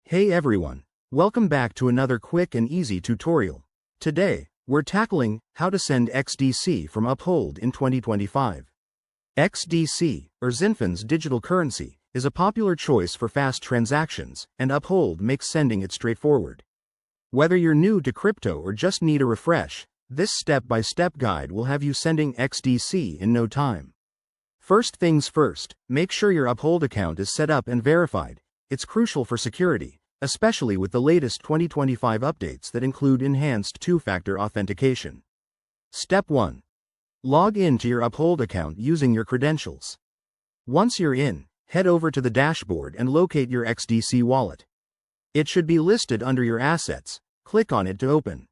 Hey everyone, welcome back to another quick and easy tutorial. Today, we're tackling how to send XDC from Uphold in 2025. XDC, or Zinfin's digital currency, is a popular choice for fast transactions, and Uphold makes sending it straightforward. Whether you're new to crypto or just need a refresh, this step-by-step guide will have you sending XDC in no time. First things first, make sure your Uphold account is set up and verified. It's crucial for security, especially with the latest 2025 updates that include enhanced two-factor authentication. Step 1. Log in to your Uphold account using your credentials. Once you're in, head over to the dashboard and locate your XDC wallet. It should be listed under your assets. Click on it to open.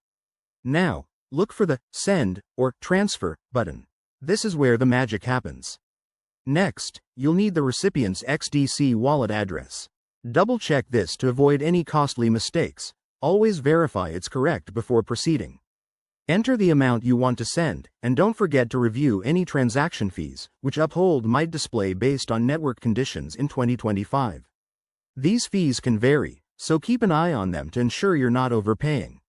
Now, look for the Send or Transfer button. This is where the magic happens. Next, you'll need the recipient's XDC wallet address. Double-check this to avoid any costly mistakes. Always verify it's correct before proceeding. Enter the amount you want to send, and don't forget to review any transaction fees, which Uphold might display based on network conditions in 2025. These fees can vary, so keep an eye on them to ensure you're not overpaying.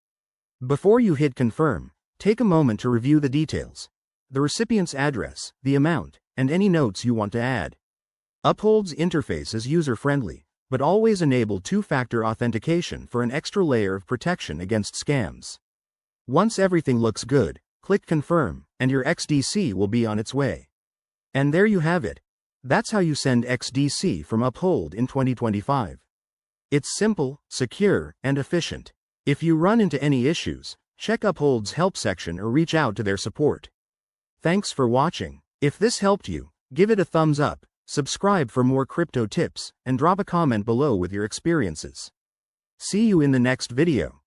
Before you hit confirm, take a moment to review the details: the recipient's address, the amount, and any notes you want to add. Uphold's interface is user-friendly, but always enable two-factor authentication for an extra layer of protection against scams. Once everything looks good, click Confirm, and your XDC will be on its way. And there you have it. That's how you send XDC from Uphold in 2025. It's simple, secure, and efficient. If you run into any issues, check Uphold's help section or reach out to their support. Thanks for watching. If this helped you, give it a thumbs up. Subscribe for more crypto tips, and drop a comment below with your experiences. See you in the next video.